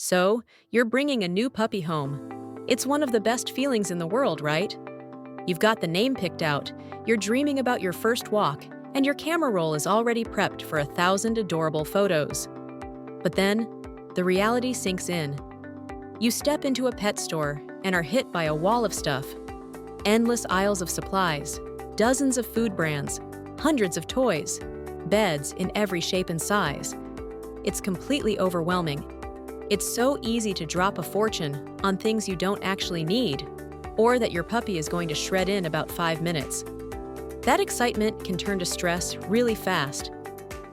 So, you're bringing a new puppy home. It's one of the best feelings in the world, right? You've got the name picked out, you're dreaming about your first walk, and your camera roll is already prepped for 1,000 adorable photos. But then, the reality sinks in. You step into a pet store and are hit by a wall of stuff. Endless aisles of supplies, dozens of food brands, hundreds of toys, beds in every shape and size. It's completely overwhelming. It's so easy to drop a fortune on things you don't actually need, or that your puppy is going to shred in about 5 minutes. That excitement can turn to stress really fast.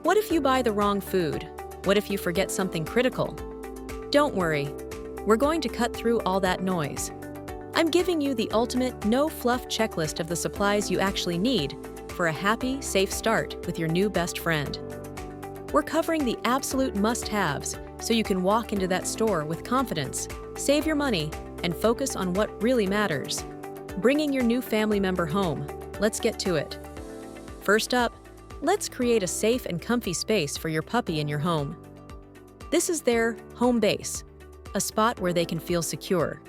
What if you buy the wrong food? What if you forget something critical? Don't worry, we're going to cut through all that noise. I'm giving you the ultimate no-fluff checklist of the supplies you actually need for a happy, safe start with your new best friend. We're covering the absolute must-haves so you can walk into that store with confidence, save your money, and focus on what really matters. Bringing your new family member home. Let's get to it. First up, let's create a safe and comfy space for your puppy in your home. This is their home base, a spot where they can feel secure.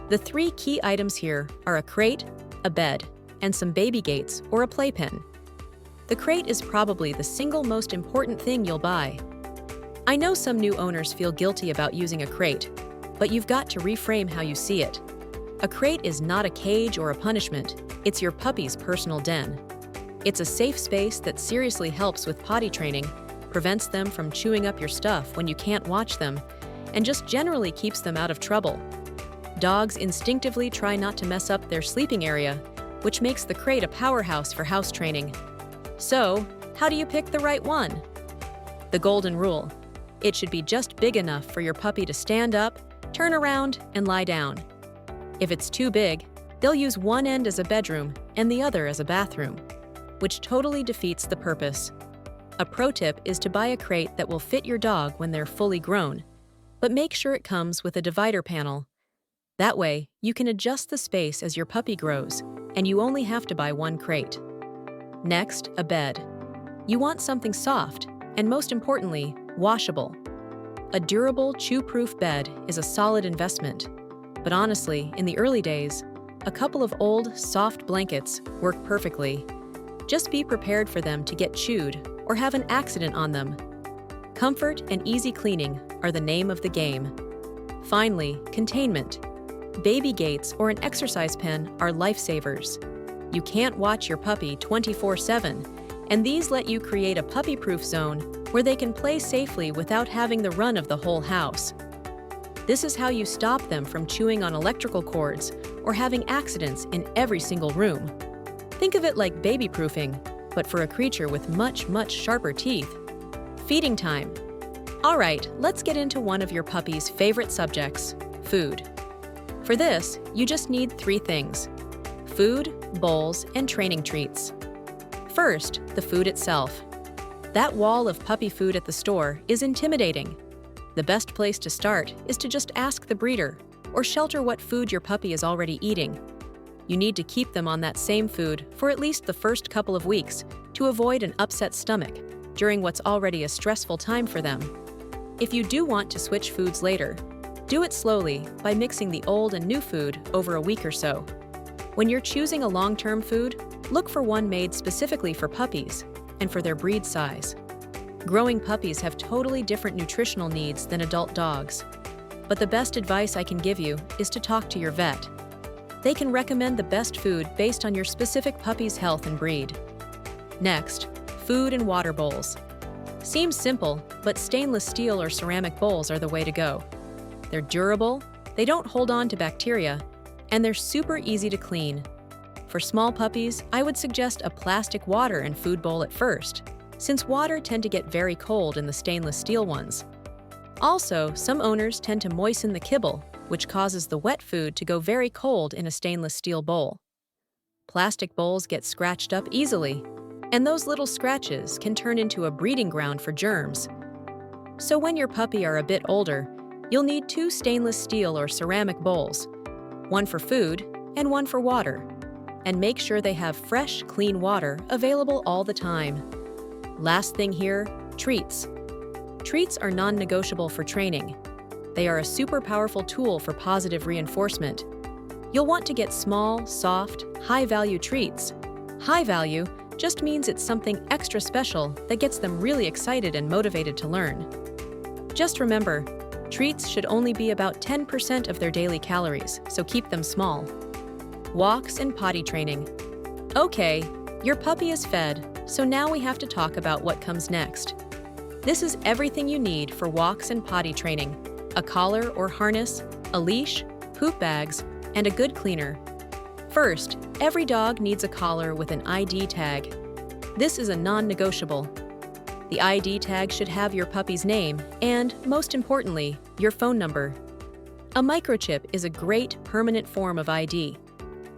The 3 key items here are a crate, a bed, and some baby gates or a playpen. The crate is probably the single most important thing you'll buy. I know some new owners feel guilty about using a crate, but you've got to reframe how you see it. A crate is not a cage or a punishment, it's your puppy's personal den. It's a safe space that seriously helps with potty training, prevents them from chewing up your stuff when you can't watch them, and just generally keeps them out of trouble. Dogs instinctively try not to mess up their sleeping area, which makes the crate a powerhouse for house training. So, how do you pick the right one? The golden rule. It should be just big enough for your puppy to stand up, turn around, and lie down. If it's too big, they'll use one end as a bedroom and the other as a bathroom, which totally defeats the purpose. A pro tip is to buy a crate that will fit your dog when they're fully grown, but make sure it comes with a divider panel. That way, you can adjust the space as your puppy grows, and you only have to buy one crate. Next, a bed. You want something soft, and most importantly, washable. A durable, chew-proof bed is a solid investment. But honestly, in the early days, a couple of old, soft blankets work perfectly. Just be prepared for them to get chewed or have an accident on them. Comfort and easy cleaning are the name of the game. Finally, containment. Baby gates or an exercise pen are lifesavers. You can't watch your puppy 24/7, and these let you create a puppy-proof zone where they can play safely without having the run of the whole house. This is how you stop them from chewing on electrical cords or having accidents in every single room. Think of it like baby-proofing, but for a creature with much, much sharper teeth. Feeding time. All right, let's get into one of your puppy's favorite subjects, food. For this, you just need 3 things: food, bowls, and training treats. First, the food itself. That wall of puppy food at the store is intimidating. The best place to start is to just ask the breeder or shelter what food your puppy is already eating. You need to keep them on that same food for at least the first couple of weeks to avoid an upset stomach during what's already a stressful time for them. If you do want to switch foods later, do it slowly by mixing the old and new food over a week or so. When you're choosing a long-term food, look for one made specifically for puppies and for their breed size. Growing puppies have totally different nutritional needs than adult dogs. But the best advice I can give you is to talk to your vet. They can recommend the best food based on your specific puppy's health and breed. Next, food and water bowls. Seems simple, but stainless steel or ceramic bowls are the way to go. They're durable, they don't hold on to bacteria, and they're super easy to clean. For small puppies, I would suggest a plastic water and food bowl at first, since water tend to get very cold in the stainless steel ones. Also, some owners tend to moisten the kibble, which causes the wet food to go very cold in a stainless steel bowl. Plastic bowls get scratched up easily, and those little scratches can turn into a breeding ground for germs. So when your puppy are a bit older, you'll need 2 stainless steel or ceramic bowls, one for food and one for water. And make sure they have fresh, clean water available all the time. Last thing here, treats. Treats are non-negotiable for training. They are a super powerful tool for positive reinforcement. You'll want to get small, soft, high-value treats. High value just means it's something extra special that gets them really excited and motivated to learn. Just remember, treats should only be about 10% of their daily calories, so keep them small. Walks and potty training. Okay, your puppy is fed, so now we have to talk about what comes next. This is everything you need for walks and potty training: a collar or harness, a leash, poop bags, and a good cleaner. First, every dog needs a collar with an ID tag. This is a non-negotiable. The ID tag should have your puppy's name and, most importantly, your phone number. A microchip is a great permanent form of ID,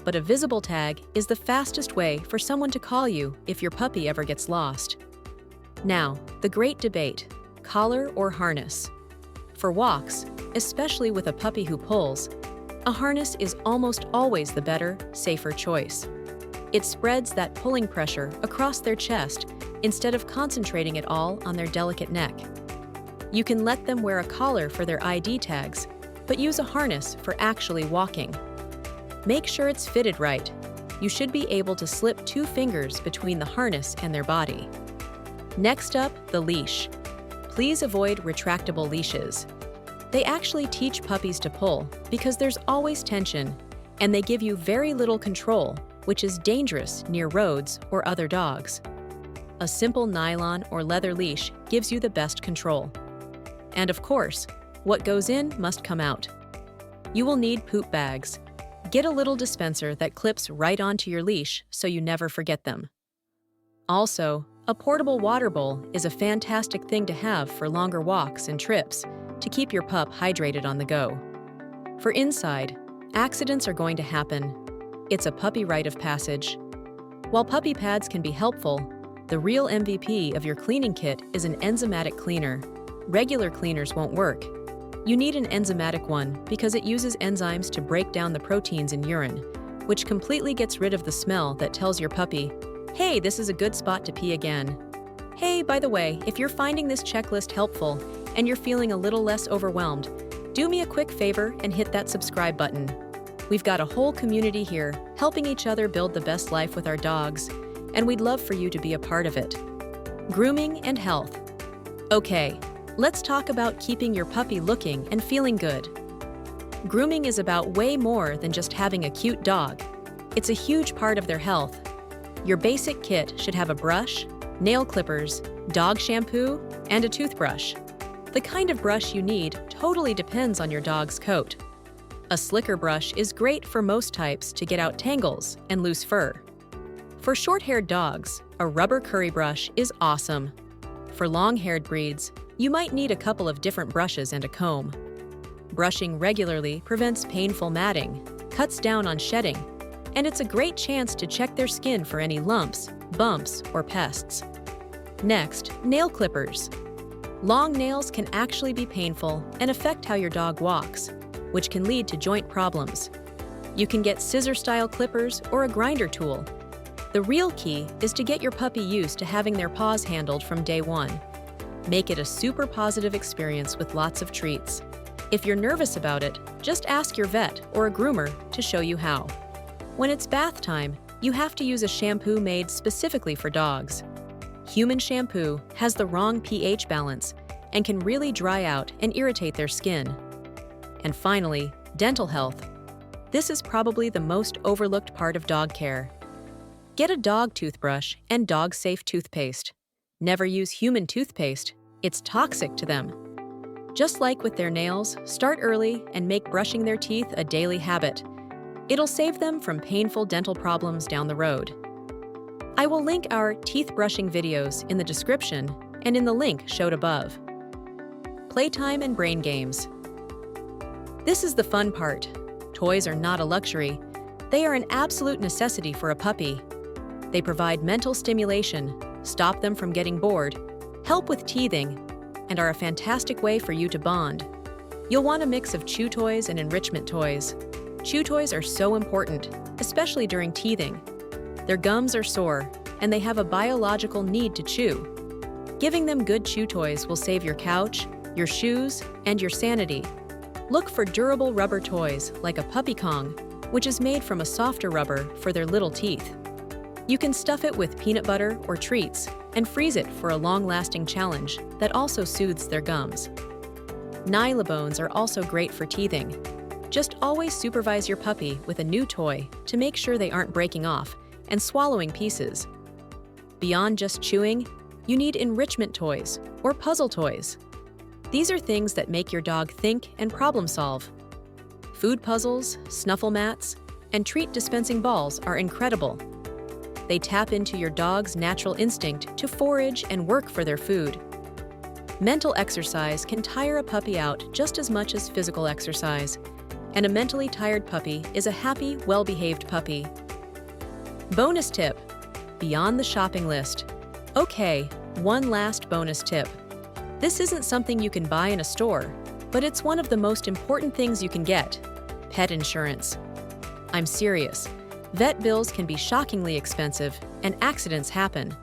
but a visible tag is the fastest way for someone to call you if your puppy ever gets lost. Now, the great debate: collar or harness? For walks, especially with a puppy who pulls, a harness is almost always the better, safer choice. It spreads that pulling pressure across their chest instead of concentrating it all on their delicate neck. You can let them wear a collar for their ID tags, but use a harness for actually walking. Make sure it's fitted right. You should be able to slip 2 fingers between the harness and their body. Next up, the leash. Please avoid retractable leashes. They actually teach puppies to pull because there's always tension, and they give you very little control, which is dangerous near roads or other dogs. A simple nylon or leather leash gives you the best control. And of course, what goes in must come out. You will need poop bags. Get a little dispenser that clips right onto your leash so you never forget them. Also, a portable water bowl is a fantastic thing to have for longer walks and trips to keep your pup hydrated on the go. For inside, accidents are going to happen. It's a puppy rite of passage. While puppy pads can be helpful, the real MVP of your cleaning kit is an enzymatic cleaner. Regular cleaners won't work. You need an enzymatic one because it uses enzymes to break down the proteins in urine, which completely gets rid of the smell that tells your puppy, "Hey, this is a good spot to pee again." Hey, by the way, if you're finding this checklist helpful and you're feeling a little less overwhelmed, do me a quick favor and hit that subscribe button. We've got a whole community here helping each other build the best life with our dogs, and we'd love for you to be a part of it. Grooming and health. Okay, let's talk about keeping your puppy looking and feeling good. Grooming is about way more than just having a cute dog. It's a huge part of their health. Your basic kit should have a brush, nail clippers, dog shampoo, and a toothbrush. The kind of brush you need totally depends on your dog's coat. A slicker brush is great for most types to get out tangles and loose fur. For short-haired dogs, a rubber curry brush is awesome. For long-haired breeds, you might need a couple of different brushes and a comb. Brushing regularly prevents painful matting, cuts down on shedding, and it's a great chance to check their skin for any lumps, bumps, or pests. Next, nail clippers. Long nails can actually be painful and affect how your dog walks, which can lead to joint problems. You can get scissor-style clippers or a grinder tool. The real key is to get your puppy used to having their paws handled from day one. Make it a super positive experience with lots of treats. If you're nervous about it, just ask your vet or a groomer to show you how. When it's bath time, you have to use a shampoo made specifically for dogs. Human shampoo has the wrong pH balance and can really dry out and irritate their skin. And finally, dental health. This is probably the most overlooked part of dog care. Get a dog toothbrush and dog-safe toothpaste. Never use human toothpaste. It's toxic to them. Just like with their nails, start early and make brushing their teeth a daily habit. It'll save them from painful dental problems down the road. I will link our teeth brushing videos in the description and in the link showed above. Playtime and brain games. This is the fun part. Toys are not a luxury. They are an absolute necessity for a puppy. They provide mental stimulation, stop them from getting bored, help with teething, and are a fantastic way for you to bond. You'll want a mix of chew toys and enrichment toys. Chew toys are so important, especially during teething. Their gums are sore, and they have a biological need to chew. Giving them good chew toys will save your couch, your shoes, and your sanity, Look for durable rubber toys like a puppy Kong, which is made from a softer rubber for their little teeth. You can stuff it with peanut butter or treats and freeze it for a long-lasting challenge that also soothes their gums. Nylabones are also great for teething. Just always supervise your puppy with a new toy to make sure they aren't breaking off and swallowing pieces. Beyond just chewing, you need enrichment toys or puzzle toys. These are things that make your dog think and problem solve. Food puzzles, snuffle mats, and treat dispensing balls are incredible. They tap into your dog's natural instinct to forage and work for their food. Mental exercise can tire a puppy out just as much as physical exercise, and a mentally tired puppy is a happy, well-behaved puppy. Bonus tip: beyond the shopping list. Okay, one last bonus tip. This isn't something you can buy in a store, but it's one of the most important things you can get: pet insurance. I'm serious. Vet bills can be shockingly expensive, and accidents happen.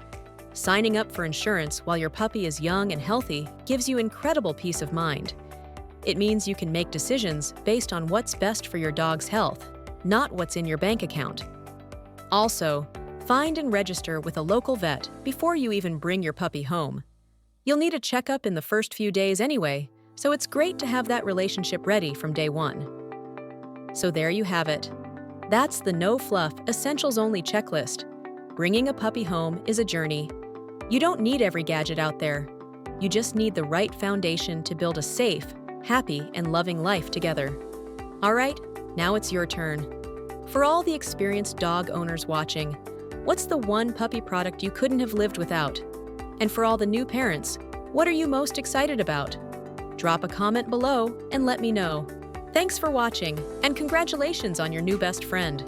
Signing up for insurance while your puppy is young and healthy gives you incredible peace of mind. It means you can make decisions based on what's best for your dog's health, not what's in your bank account. Also, find and register with a local vet before you even bring your puppy home. You'll need a checkup in the first few days anyway, so it's great to have that relationship ready from day one. So there you have it. That's the no-fluff, essentials-only checklist. Bringing a puppy home is a journey. You don't need every gadget out there. You just need the right foundation to build a safe, happy, and loving life together. All right, now it's your turn. For all the experienced dog owners watching, what's the one puppy product you couldn't have lived without? And for all the new parents, what are you most excited about? Drop a comment below and let me know. Thanks for watching, and congratulations on your new best friend.